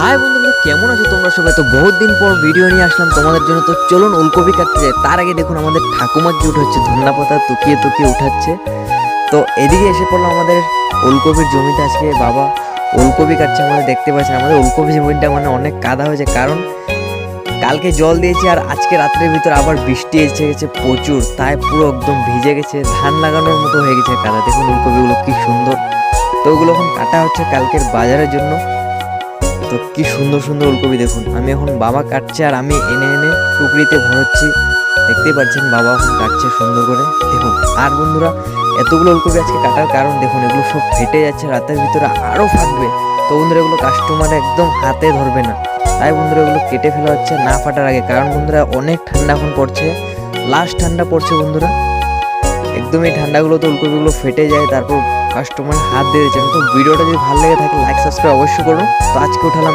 High বন্ধুরা, কেমন আছো তোমরা সবাই? তো বহুত দিন পর ভিডিও নিয়ে আসলাম তোমাদের জন্য। তো চলুন ওলকপি কাটতে যাই। তার আগে দেখুন আমাদের ঠাকুমা কি উঠাচ্ছে, ধন্যা পাতা তুকিয়ে তুকিয়ে উঠাচ্ছে। তো এদিকে এসে পড়লাম আমাদের ওলকপির জমিতে। আজকে বাবা ওলকপি কাটছে। আমাদের দেখতে পাচ্ছেন আমাদের ওলকপি জমিটা মানে অনেক কাদা হয়েছে, কারণ কালকে জল দিয়েছি আর আজকে রাত্রের ভিতর আবার বৃষ্টি এসে গেছে প্রচুর, তাই পুরো একদম ভিজে গেছে, ধান লাগানোর মতো হয়ে গেছে কাদা। দেখুন ওলকপিগুলো কি সুন্দর। তো ওগুলো এখন কাটা হচ্ছে কালকের বাজারের জন্য। তো কি সুন্দর সুন্দর ওলকপি দেখুন। আমি এখন বাবা কাটছে আর আমি এনে এনে টুকরিতে ভরাচ্ছি। দেখতেই পাচ্ছেন বাবা এখন কাটছে সুন্দর করে দেখুন। আর বন্ধুরা, এতগুলো ওলকপি আজকে কাটার কারণ দেখুন, এগুলো সব ফেটে যাচ্ছে, রাতের ভিতরে আরও ফাটবে। তো বন্ধুরা, এগুলো কাস্টমার একদম হাতে ধরবে না, তাই বন্ধুরা এগুলো কেটে ফেলা হচ্ছে না ফাটার আগে। কারণ বন্ধুরা অনেক ঠান্ডা এখন পড়ছে, লাস্ট ঠান্ডা পড়ছে বন্ধুরা। একদম এই ঠান্ডাগুলো তো ওলকপিগুলো ফেটে যায়, তারপর কাস্টমার হাত দিয়ে দিচ্ছেন। তো ভিডিওটা যদি ভালো লেগে থাকে লাইক সাবস্ক্রাইব অবশ্যই করুন। তো আজকে উঠালাম